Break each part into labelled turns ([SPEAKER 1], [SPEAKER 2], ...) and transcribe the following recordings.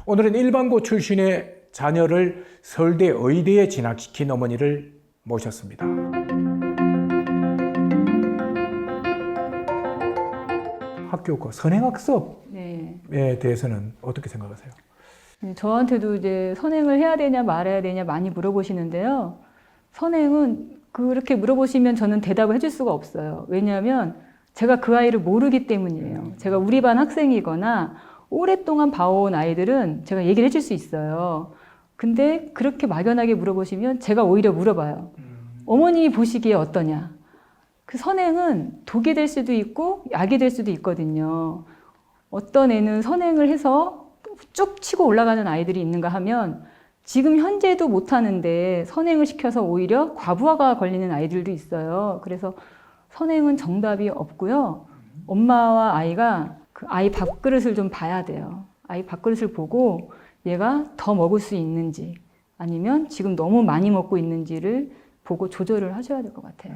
[SPEAKER 1] 오늘은 일반고 출신의 자녀를 서울대 의대에 진학시킨 어머니를 모셨습니다. 학교 그 선행학습에 대해서는 어떻게 생각하세요?
[SPEAKER 2] 저한테도 이제 선행을 해야 되냐 말아야 되냐 많이 물어보시는데요. 선행은 그렇게 물어보시면 저는 대답을 해줄 수가 없어요. 왜냐하면 제가 그 아이를 모르기 때문이에요. 제가 우리 반 학생이거나 오랫동안 봐온 아이들은 제가 얘기를 해줄 수 있어요. 근데 그렇게 막연하게 물어보시면 제가 오히려 물어봐요. 어머니 보시기에 어떠냐? 그 선행은 독이 될 수도 있고 약이 될 수도 있거든요. 어떤 애는 선행을 해서 쭉 치고 올라가는 아이들이 있는가 하면 지금 현재도 못하는데 선행을 시켜서 오히려 과부하가 걸리는 아이들도 있어요. 그래서 선행은 정답이 없고요. 엄마와 아이가 그 아이 밥그릇을 좀 봐야 돼요. 아이 밥그릇을 보고 얘가 더 먹을 수 있는지 아니면 지금 너무 많이 먹고 있는지를 보고 조절을 하셔야 될 것 같아요.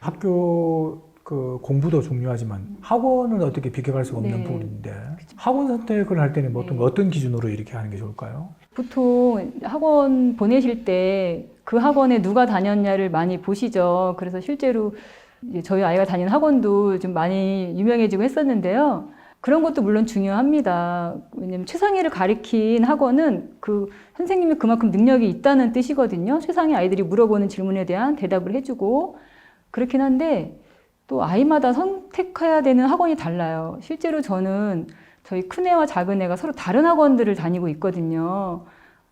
[SPEAKER 1] 학교 그 공부도 중요하지만 학원은 어떻게 비교할 수 없는 부분인데 학원 선택을 할 때는 보통 어떤 기준으로 이렇게 하는 게 좋을까요?
[SPEAKER 2] 보통 학원 보내실 때 그 학원에 누가 다녔냐를 많이 보시죠. 그래서 실제로 이제 저희 아이가 다니는 학원도 좀 많이 유명해지고 했었는데요. 그런 것도 물론 중요합니다. 왜냐면 최상위를 가리킨 학원은 그 선생님이 그만큼 능력이 있다는 뜻이거든요. 최상위 아이들이 물어보는 질문에 대한 대답을 해주고 그렇긴 한데 또 아이마다 선택해야 되는 학원이 달라요. 실제로 저는 저희 큰애와 작은애가 서로 다른 학원들을 다니고 있거든요.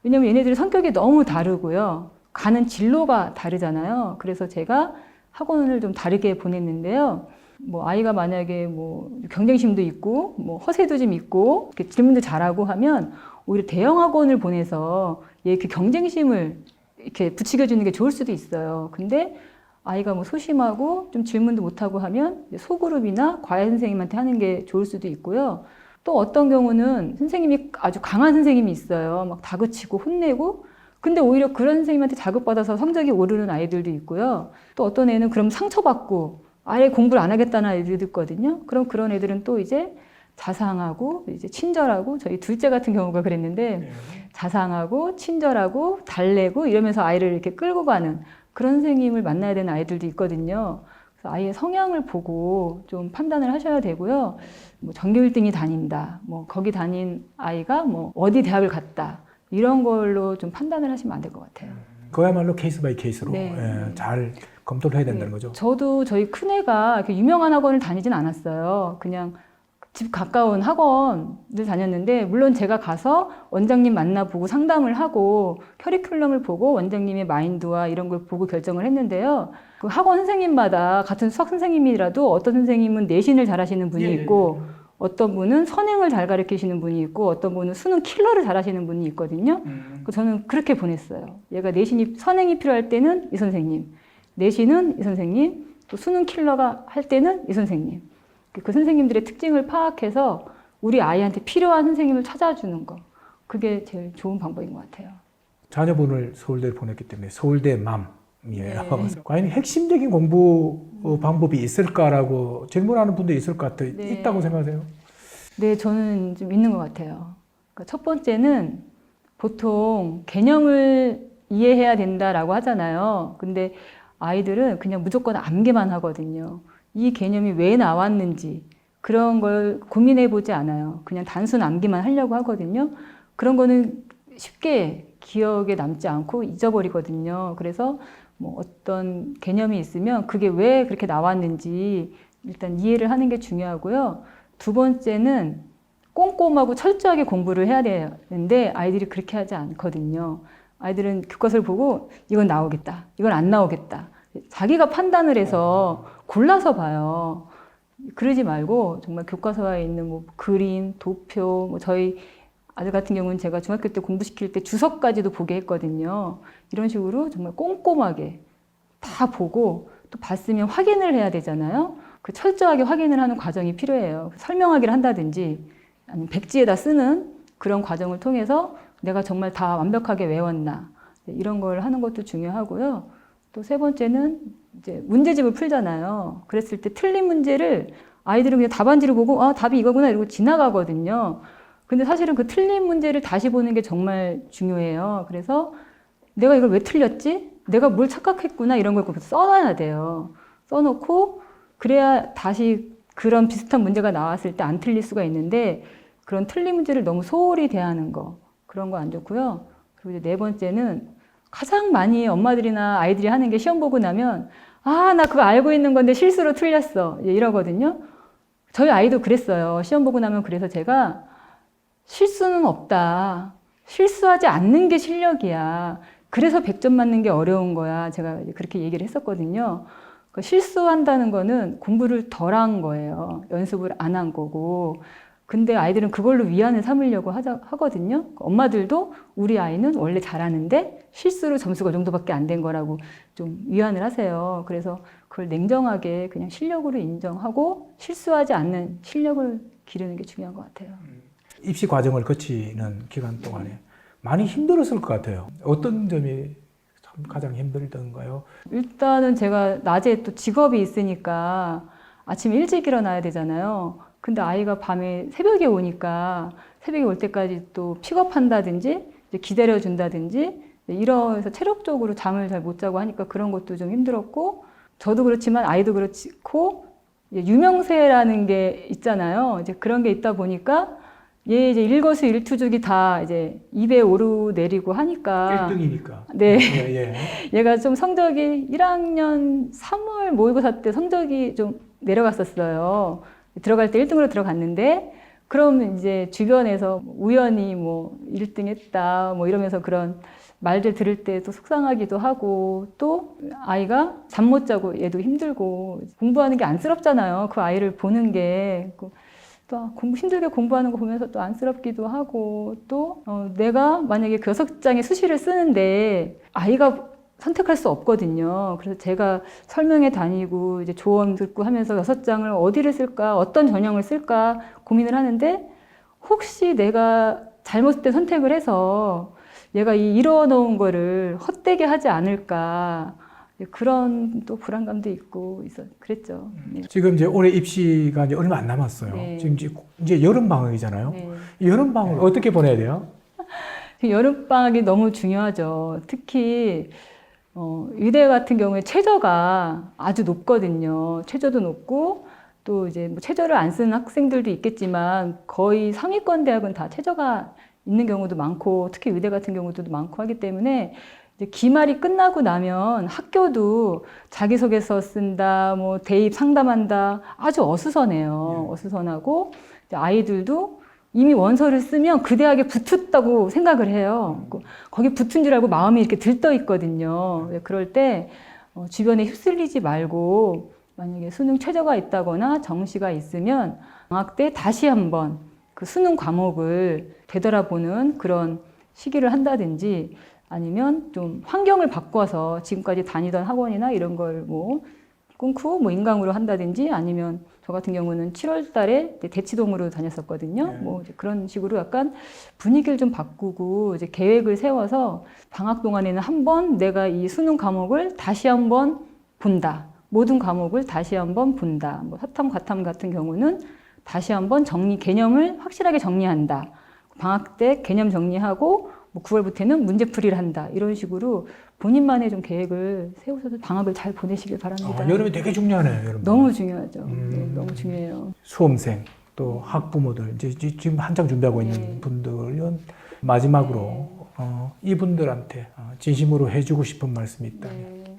[SPEAKER 2] 왜냐면 얘네들의 성격이 너무 다르고요. 가는 진로가 다르잖아요. 그래서 제가 학원을 좀 다르게 보냈는데요. 뭐 아이가 만약에 뭐 경쟁심도 있고 뭐 허세도 좀 있고 이렇게 질문도 잘하고 하면 오히려 대형 학원을 보내서 얘 그 경쟁심을 이렇게 부추겨 주는 게 좋을 수도 있어요. 근데 아이가 뭐 소심하고 좀 질문도 못하고 하면 소그룹이나 과외 선생님한테 하는 게 좋을 수도 있고요. 또 어떤 경우는 선생님이 아주 강한 선생님이 있어요. 막 다그치고 혼내고 근데 오히려 그런 선생님한테 자극받아서 성적이 오르는 아이들도 있고요. 또 어떤 애는 그럼 상처받고 아예 공부를 안 하겠다는 아이들도 있거든요. 그럼 그런 애들은 또 이제 자상하고 이제 친절하고 저희 둘째 같은 경우가 그랬는데 자상하고 친절하고 달래고 이러면서 아이를 이렇게 끌고 가는 그런 선생님을 만나야 되는 아이들도 있거든요. 그래서 아이의 성향을 보고 좀 판단을 하셔야 되고요. 뭐 전교 1등이 다닌다. 뭐 거기 다닌 아이가 뭐 어디 대학을 갔다. 이런 걸로 좀 판단을 하시면 안 될 것 같아요.
[SPEAKER 1] 그야말로 케이스 바이 케이스로 잘 검토를 해야 된다는 거죠.
[SPEAKER 2] 저도 저희 큰애가 이렇게 유명한 학원을 다니진 않았어요. 그냥 집 가까운 학원을 다녔는데 물론 제가 가서 원장님 만나보고 상담을 하고 커리큘럼을 보고 원장님의 마인드와 이런 걸 보고 결정을 했는데요. 그 학원 선생님마다 같은 수학 선생님이라도 어떤 선생님은 내신을 잘하시는 분이 있고 어떤 분은 선행을 잘 가르치시는 분이 있고 어떤 분은 수능 킬러를 잘하시는 분이 있거든요. 저는 그렇게 보냈어요. 얘가 내신이 선행이 필요할 때는 이 선생님, 내신은 이 선생님, 또 수능 킬러가 할 때는 이 선생님. 그 선생님들의 특징을 파악해서 우리 아이한테 필요한 선생님을 찾아주는 거. 그게 제일 좋은 방법인 것 같아요.
[SPEAKER 1] 자녀분을 서울대에 보냈기 때문에 서울대 맘이에요. 과연 핵심적인 공부 방법이 있을까라고 질문하는 분도 있을 것 같아요. 있다고 생각하세요?
[SPEAKER 2] 네, 저는 좀 있는 것 같아요. 그러니까 첫 번째는 보통 개념을 이해해야 된다라고 하잖아요. 근데 아이들은 그냥 무조건 암기만 하거든요. 이 개념이 왜 나왔는지 그런 걸 고민해 보지 않아요. 그냥 단순 암기만 하려고 하거든요. 그런 거는 쉽게 기억에 남지 않고 잊어버리거든요. 그래서 뭐 어떤 개념이 있으면 그게 왜 그렇게 나왔는지 일단 이해를 하는 게 중요하고요. 두 번째는 꼼꼼하고 철저하게 공부를 해야 되는데 아이들이 그렇게 하지 않거든요. 아이들은 교과서를 보고 이건 나오겠다, 이건 안 나오겠다. 자기가 판단을 해서 골라서 봐요. 그러지 말고 정말 교과서에 있는 뭐 그림, 도표, 뭐 저희 아들 같은 경우는 제가 중학교 때 공부시킬 때 주석까지도 보게 했거든요. 이런 식으로 정말 꼼꼼하게 다 보고 또 봤으면 확인을 해야 되잖아요. 그 철저하게 확인을 하는 과정이 필요해요. 설명하기를 한다든지 아니면 백지에다 쓰는 그런 과정을 통해서 내가 정말 다 완벽하게 외웠나 이런 걸 하는 것도 중요하고요. 또 세 번째는 이제 문제집을 풀잖아요. 그랬을 때 틀린 문제를 아이들은 그냥 답안지를 보고 아 답이 이거구나 이러고 지나가거든요. 근데 사실은 그 틀린 문제를 다시 보는 게 정말 중요해요. 그래서 내가 이걸 왜 틀렸지? 내가 뭘 착각했구나 이런 걸 써놔야 돼요. 써놓고 그래야 다시 그런 비슷한 문제가 나왔을 때 안 틀릴 수가 있는데 그런 틀린 문제를 너무 소홀히 대하는 거 그런 거 안 좋고요. 그리고 이제 네 번째는 가장 많이 엄마들이나 아이들이 하는 게 시험 보고 나면 아, 나 그거 알고 있는 건데 실수로 틀렸어. 이러거든요. 저희 아이도 그랬어요. 시험 보고 나면 그래서 제가 실수는 없다. 실수하지 않는 게 실력이야. 그래서 100점 맞는 게 어려운 거야. 제가 그렇게 얘기를 했었거든요. 실수한다는 거는 공부를 덜 한 거예요. 연습을 안 한 거고. 근데 아이들은 그걸로 위안을 삼으려고 하거든요. 엄마들도 우리 아이는 원래 잘하는데 실수로 점수가 이 정도밖에 안 된 거라고 좀 위안을 하세요. 그래서 그걸 냉정하게 그냥 실력으로 인정하고 실수하지 않는 실력을 기르는 게 중요한 것 같아요.
[SPEAKER 1] 입시 과정을 거치는 기간 동안에 많이 힘들었을 것 같아요. 어떤 점이 참 가장 힘들던가요?
[SPEAKER 2] 일단은 제가 낮에 또 직업이 있으니까 아침 일찍 일어나야 되잖아요. 근데 아이가 밤에 새벽에 오니까 새벽에 올 때까지 또 픽업한다든지 이제 기다려준다든지 이러면서 체력적으로 잠을 잘 못 자고 하니까 그런 것도 좀 힘들었고 저도 그렇지만 아이도 그렇고 유명세라는 게 있잖아요. 이제 그런 게 있다 보니까 얘 이제 일거수일투족이 다 이제 입에 오르내리고 하니까
[SPEAKER 1] 1등이니까.
[SPEAKER 2] 네.
[SPEAKER 1] 예, 예.
[SPEAKER 2] 얘가 좀 성적이 1학년 3월 모의고사 때 성적이 좀 내려갔었어요. 들어갈 때 1등으로 들어갔는데 그럼 이제 주변에서 우연히 뭐 1등 했다 뭐 이러면서 그런 말들 들을 때 또 속상하기도 하고 또 아이가 잠 못 자고 얘도 힘들고 공부하는 게 안쓰럽잖아요. 그 아이를 보는 게. 또 힘들게 공부하는 거 보면서 또 안쓰럽기도 하고 또 내가 만약에 그 6장의 수시를 쓰는데 아이가 선택할 수 없거든요. 그래서 제가 설명회 다니고 이제 조언 듣고 하면서 6장을 어디를 쓸까, 어떤 전형을 쓸까 고민을 하는데 혹시 내가 잘못된 선택을 해서 얘가 이뤄놓은 거를 헛되게 하지 않을까 그런 또 불안감도 있고 그랬죠. 네.
[SPEAKER 1] 지금 이제 올해 입시가 이제 얼마 안 남았어요.
[SPEAKER 2] 네.
[SPEAKER 1] 지금 이제 여름 방학이잖아요.
[SPEAKER 2] 네.
[SPEAKER 1] 이 여름 방학 어떻게 보내야 돼요?
[SPEAKER 2] 여름방학이 너무 중요하죠. 특히 의대 같은 경우에 최저가 아주 높거든요. 최저도 높고 또 이제 뭐 최저를 안 쓰는 학생들도 있겠지만 거의 상위권 대학은 다 최저가 있는 경우도 많고 특히 의대 같은 경우도 많고 하기 때문에 이제 기말이 끝나고 나면 학교도 자기소개서 쓴다, 뭐 대입 상담한다 아주 어수선해요. 어수선하고 이제 아이들도 이미 원서를 쓰면 그 대학에 붙었다고 생각을 해요. 거기 붙은 줄 알고 마음이 이렇게 들떠 있거든요. 그럴 때 주변에 휩쓸리지 말고 만약에 수능 최저가 있다거나 정시가 있으면 방학 때 다시 한번 그 수능 과목을 되돌아보는 그런 시기를 한다든지 아니면 좀 환경을 바꿔서 지금까지 다니던 학원이나 이런 걸 뭐 끊고 뭐 인강으로 한다든지 아니면 저 같은 경우는 7월 달에 대치동으로 다녔었거든요. 뭐 이제 그런 식으로 약간 분위기를 좀 바꾸고 이제 계획을 세워서 방학 동안에는 한번 내가 이 수능 과목을 다시 한번 본다. 모든 과목을 다시 한번 본다. 뭐 사탐, 과탐 같은 경우는 다시 한번 개념을 확실하게 정리한다. 방학 때 개념 정리하고 뭐 9월부터는 문제풀이를 한다. 이런 식으로 본인만의 좀 계획을 세우셔서 방학을 잘 보내시길 바랍니다.
[SPEAKER 1] 여름이 되게 중요하네요. 여름
[SPEAKER 2] 너무 중요하죠. 네, 너무 중요해요.
[SPEAKER 1] 수험생 또 학부모들 이제 지금 한창 준비하고 있는 분들은 마지막으로 이분들한테 진심으로 해주고 싶은 말씀이 있다면.
[SPEAKER 2] 네.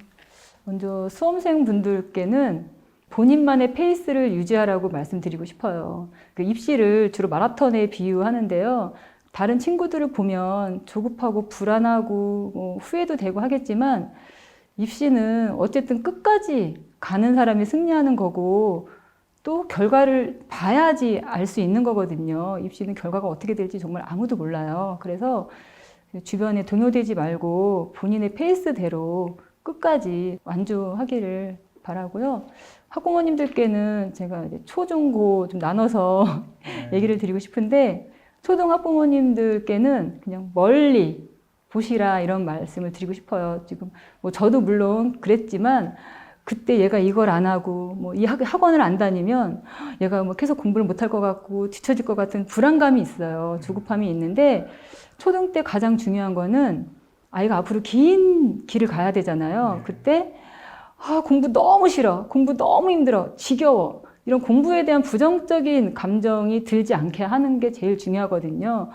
[SPEAKER 2] 먼저 수험생 분들께는 본인만의 페이스를 유지하라고 말씀드리고 싶어요. 그 입시를 주로 마라톤에 비유하는데요. 다른 친구들을 보면 조급하고 불안하고 뭐 후회도 되고 하겠지만 입시는 어쨌든 끝까지 가는 사람이 승리하는 거고 또 결과를 봐야지 알 수 있는 거거든요. 입시는 결과가 어떻게 될지 정말 아무도 몰라요. 그래서 주변에 동요되지 말고 본인의 페이스대로 끝까지 완주하기를 바라고요. 학부모님들께는 제가 이제 초, 중, 고 좀 나눠서 얘기를 드리고 싶은데 초등 학부모님들께는 그냥 멀리 보시라 이런 말씀을 드리고 싶어요. 지금 뭐 저도 물론 그랬지만 그때 얘가 이걸 안 하고 뭐 이 학원을 안 다니면 얘가 뭐 계속 공부를 못할 것 같고 뒤처질 것 같은 불안감이 있어요. 조급함이 있는데 초등 때 가장 중요한 거는 아이가 앞으로 긴 길을 가야 되잖아요. 그때 공부 너무 싫어, 공부 너무 힘들어, 지겨워, 이런 공부에 대한 부정적인 감정이 들지 않게 하는 게 제일 중요하거든요.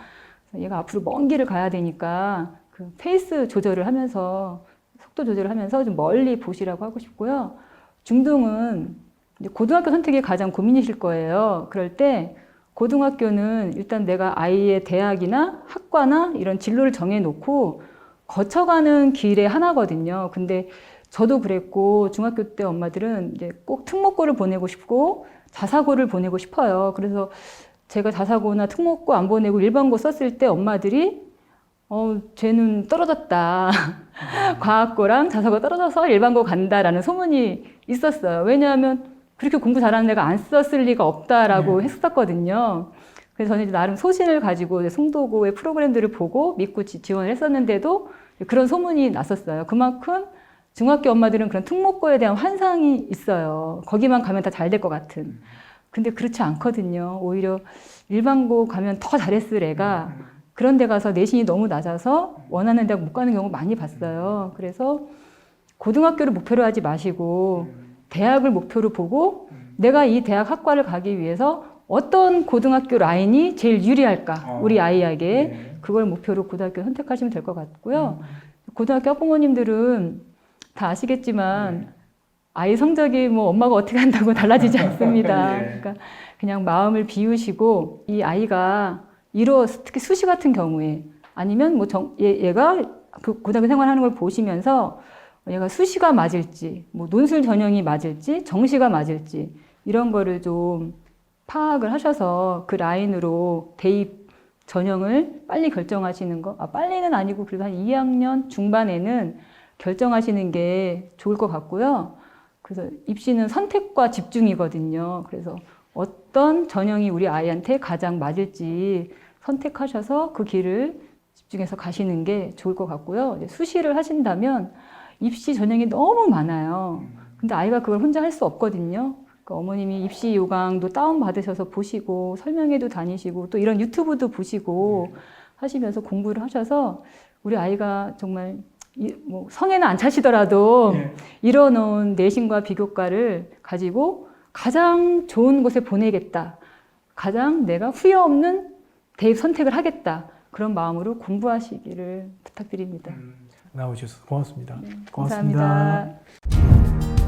[SPEAKER 2] 그래서 얘가 앞으로 먼 길을 가야 되니까 그 페이스 조절을 하면서 속도 조절을 하면서 좀 멀리 보시라고 하고 싶고요. 중등은 이제 고등학교 선택이 가장 고민이실 거예요. 그럴 때 고등학교는 일단 내가 아이의 대학이나 학과나 이런 진로를 정해놓고 거쳐가는 길의 하나거든요. 근데 저도 그랬고 중학교 때 엄마들은 이제 꼭 특목고를 보내고 싶고 자사고를 보내고 싶어요. 그래서 제가 자사고나 특목고 안 보내고 일반고 썼을 때 엄마들이 쟤는 떨어졌다. 과학고랑 자사고 떨어져서 일반고 간다라는 소문이 있었어요. 왜냐하면 그렇게 공부 잘하는 애가 안 썼을 리가 없다라고 했었거든요. 그래서 저는 이제 나름 소신을 가지고 이제 송도고의 프로그램들을 보고 믿고 지원을 했었는데도 그런 소문이 났었어요. 그만큼 중학교 엄마들은 그런 특목고에 대한 환상이 있어요. 거기만 가면 다 잘 될 것 같은. 근데 그렇지 않거든요. 오히려 일반고 가면 더 잘했을 애가 그런 데 가서 내신이 너무 낮아서 원하는 대학 못 가는 경우 많이 봤어요. 그래서 고등학교를 목표로 하지 마시고 대학을 목표로 보고 내가 이 대학 학과를 가기 위해서 어떤 고등학교 라인이 제일 유리할까, 우리 아이에게. 그걸 목표로 고등학교 선택하시면 될 것 같고요. 고등학교 학부모님들은 다 아시겠지만 아이 성적이 뭐 엄마가 어떻게 한다고 달라지지 않습니다. 그러니까 그냥 마음을 비우시고 이 아이가 특히 수시 같은 경우에 아니면 뭐 얘가 그 고등학교 생활하는 걸 보시면서 얘가 수시가 맞을지, 뭐 논술 전형이 맞을지, 정시가 맞을지 이런 거를 좀 파악을 하셔서 그 라인으로 대입 전형을 빨리 결정하시는 거, 빨리는 아니고 그래도 한 2학년 중반에는 결정하시는 게 좋을 것 같고요. 그래서 입시는 선택과 집중이거든요. 그래서 어떤 전형이 우리 아이한테 가장 맞을지 선택하셔서 그 길을 집중해서 가시는 게 좋을 것 같고요. 이제 수시를 하신다면 입시 전형이 너무 많아요. 근데 아이가 그걸 혼자 할 수 없거든요. 그러니까 어머님이 입시 요강도 다운받으셔서 보시고 설명회도 다니시고 또 이런 유튜브도 보시고 하시면서 공부를 하셔서 우리 아이가 정말 뭐 성에는 안 차시더라도 이뤄놓은 내신과 비교과를 가지고 가장 좋은 곳에 보내겠다. 가장 내가 후회 없는 대입 선택을 하겠다. 그런 마음으로 공부하시기를 부탁드립니다.
[SPEAKER 1] 나오셔서 고맙습니다.
[SPEAKER 2] 네,
[SPEAKER 1] 고맙습니다.
[SPEAKER 2] 감사합니다.